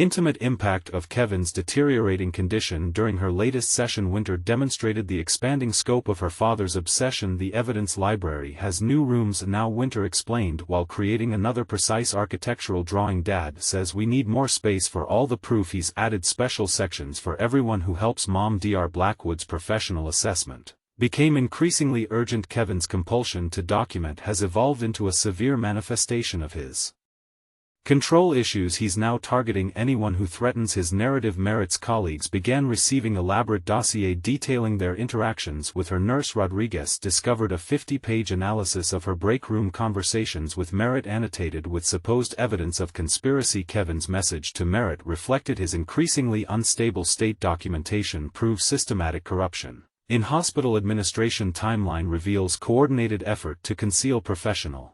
intimate impact of Kevin's deteriorating condition. During her latest session, Winter demonstrated the expanding scope of her father's obsession. The evidence library has new rooms now, Winter explained while creating another precise architectural drawing. Dad says we need more space for all the proof. He's added special sections for everyone who helps Mom. Dr. Blackwood's professional assessment became increasingly urgent. Kevin's compulsion to document has evolved into a severe manifestation of his control issues. He's now targeting anyone who threatens his narrative. Merritt's colleagues began receiving elaborate dossier detailing their interactions with her. Nurse Rodriguez discovered a 50-page analysis of her break room conversations with Merritt, annotated with supposed evidence of conspiracy. Kevin's message to Merritt reflected his increasingly unstable state. Documentation proves systematic corruption in hospital administration. Timeline reveals coordinated effort to conceal professional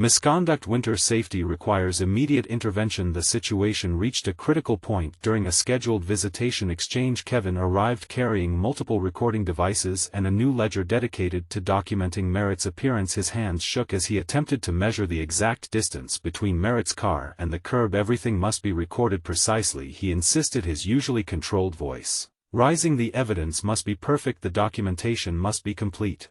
misconduct. Winter safety requires immediate intervention. The situation reached a critical point during a scheduled visitation exchange. Kevin arrived carrying multiple recording devices and a new ledger dedicated to documenting Merritt's appearance. His hands shook as he attempted to measure the exact distance between Merritt's car and the curb. Everything must be recorded precisely, he insisted, his usually controlled voice rising. The evidence must be perfect, the documentation must be complete.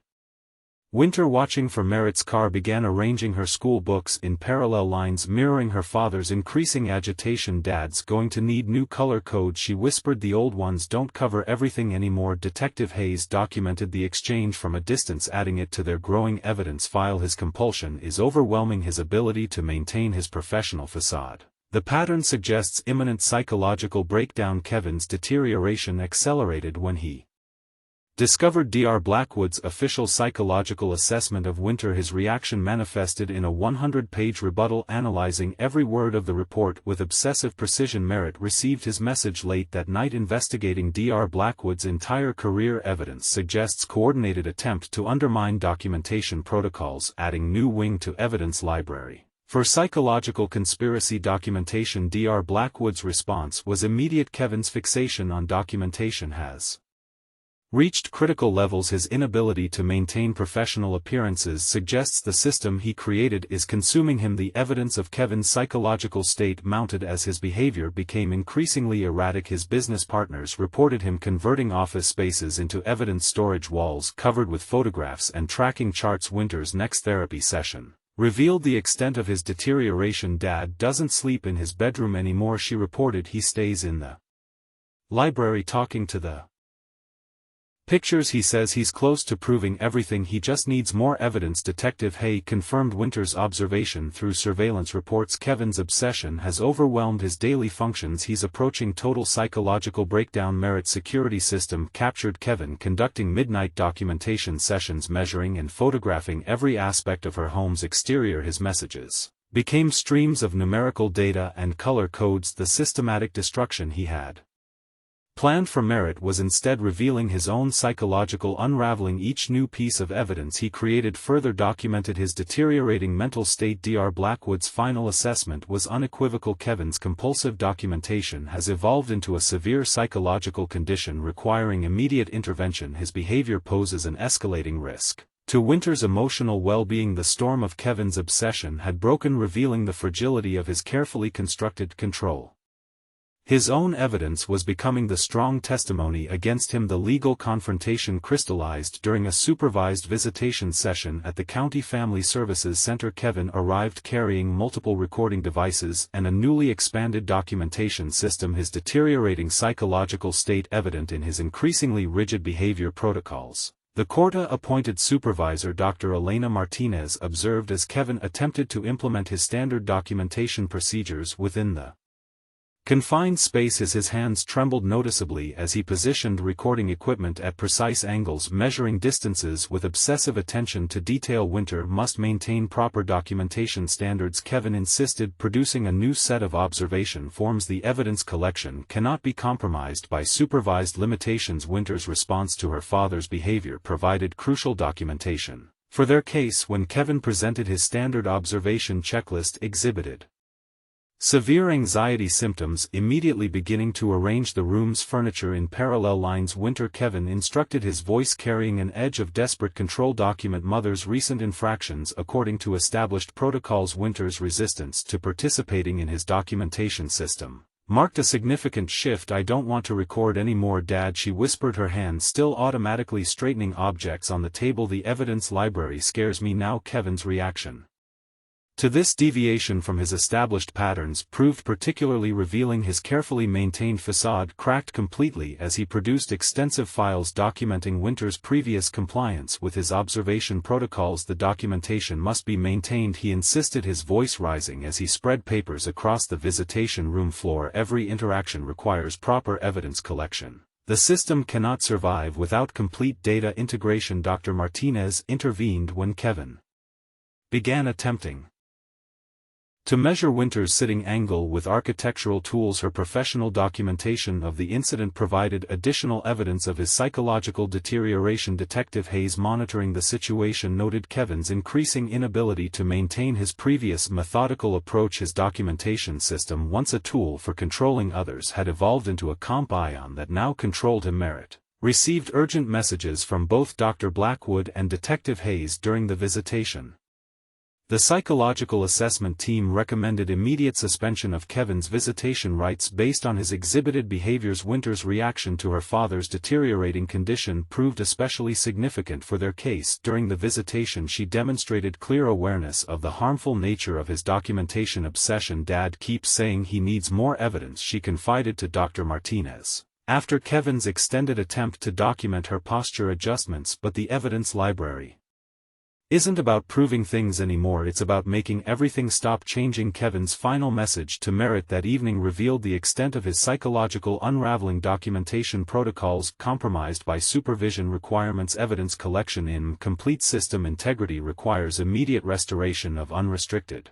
Winter, watching for Merritt's car, began arranging her school books in parallel lines, mirroring her father's increasing agitation. Dad's going to need new color codes, she whispered. The old ones don't cover everything anymore. Detective Hayes documented the exchange from a distance, adding it to their growing evidence file. His compulsion is overwhelming his ability to maintain his professional facade. The pattern suggests imminent psychological breakdown. Kevin's deterioration accelerated when he discovered Dr. Blackwood's official psychological assessment of Winter. His reaction manifested in a 100-page rebuttal analyzing every word of the report with obsessive precision. Merritt received his message late that night. Investigating Dr. Blackwood's entire career, evidence suggests coordinated attempt to undermine documentation protocols, adding new wing to evidence library for psychological conspiracy documentation. Dr. Blackwood's response was immediate. Kevin's fixation on documentation has reached critical levels. His inability to maintain professional appearances suggests the system he created is consuming him. The evidence of Kevin's psychological state mounted as his behavior became increasingly erratic. His business partners reported him converting office spaces into evidence storage, walls covered with photographs and tracking charts. Winter's next therapy session revealed the extent of his deterioration. Dad doesn't sleep in his bedroom anymore, she reported. He stays in the library talking to the pictures. He says he's close to proving everything, he just needs more evidence. Detective Hay confirmed Winter's observation through surveillance reports. Kevin's obsession has overwhelmed his daily functions. He's approaching total psychological breakdown. Merritt's security system captured Kevin conducting midnight documentation sessions, measuring and photographing every aspect of her home's exterior. His messages became streams of numerical data and color codes. The systematic destruction he had planned for Merritt was instead revealing his own psychological unraveling. Each new piece of evidence he created further documented his deteriorating mental state. Dr. Blackwood's final assessment was unequivocal. Kevin's compulsive documentation has evolved into a severe psychological condition requiring immediate intervention. His behavior poses an escalating risk to Winter's emotional well-being. The storm of Kevin's obsession had broken, revealing the fragility of his carefully constructed control. His own evidence was becoming the strong testimony against him. The legal confrontation crystallized during a supervised visitation session at the County Family Services Center. Kevin arrived carrying multiple recording devices and a newly expanded documentation system, his deteriorating psychological state evident in his increasingly rigid behavior protocols. The court-appointed supervisor Dr. Elena Martinez observed as Kevin attempted to implement his standard documentation procedures within the confined spaces. His hands trembled noticeably as he positioned recording equipment at precise angles, measuring distances with obsessive attention to detail. Winter must maintain proper documentation standards, Kevin insisted, producing a new set of observation forms. The evidence collection cannot be compromised by supervised limitations. Winter's response to her father's behavior provided crucial documentation for their case when Kevin presented his standard observation checklist exhibited Severe anxiety symptoms. Immediately beginning to arrange the room's furniture in parallel lines. Winter. Kevin instructed, his voice carrying an edge of desperate control. Document mother's recent infractions according to established protocols. Winter's resistance to participating in his documentation system marked a significant shift. I don't want to record anymore, Dad, she whispered, her hand still automatically straightening objects on the table. The evidence library scares me now. Kevin's reaction to this deviation from his established patterns proved particularly revealing. His carefully maintained facade cracked completely as he produced extensive files documenting Winter's previous compliance with his observation protocols. The documentation must be maintained, he insisted, his voice rising as he spread papers across the visitation room floor. Every interaction requires proper evidence collection. The system cannot survive without complete data integration. Dr. Martinez intervened when Kevin began attempting to measure Winter's sitting angle with architectural tools. Her professional documentation of the incident provided additional evidence of his psychological deterioration. Detective Hayes, monitoring the situation, noted Kevin's increasing inability to maintain his previous methodical approach. His documentation system, once a tool for controlling others, had evolved into a comp ion that now controlled him. Merritt received urgent messages from both Dr. Blackwood and Detective Hayes during the visitation. The psychological assessment team recommended immediate suspension of Kevin's visitation rights based on his exhibited behaviors. Winter's reaction to her father's deteriorating condition proved especially significant for their case. During the visitation, she demonstrated clear awareness of the harmful nature of his documentation obsession. Dad keeps saying he needs more evidence, she confided to Dr. Martinez after Kevin's extended attempt to document her posture adjustments. But the evidence library isn't about proving things anymore, it's about making everything stop changing. Kevin's final message to Merritt that evening revealed the extent of his psychological unraveling. Documentation protocols compromised by supervision requirements. Evidence collection in complete. System integrity requires immediate restoration of unrestricted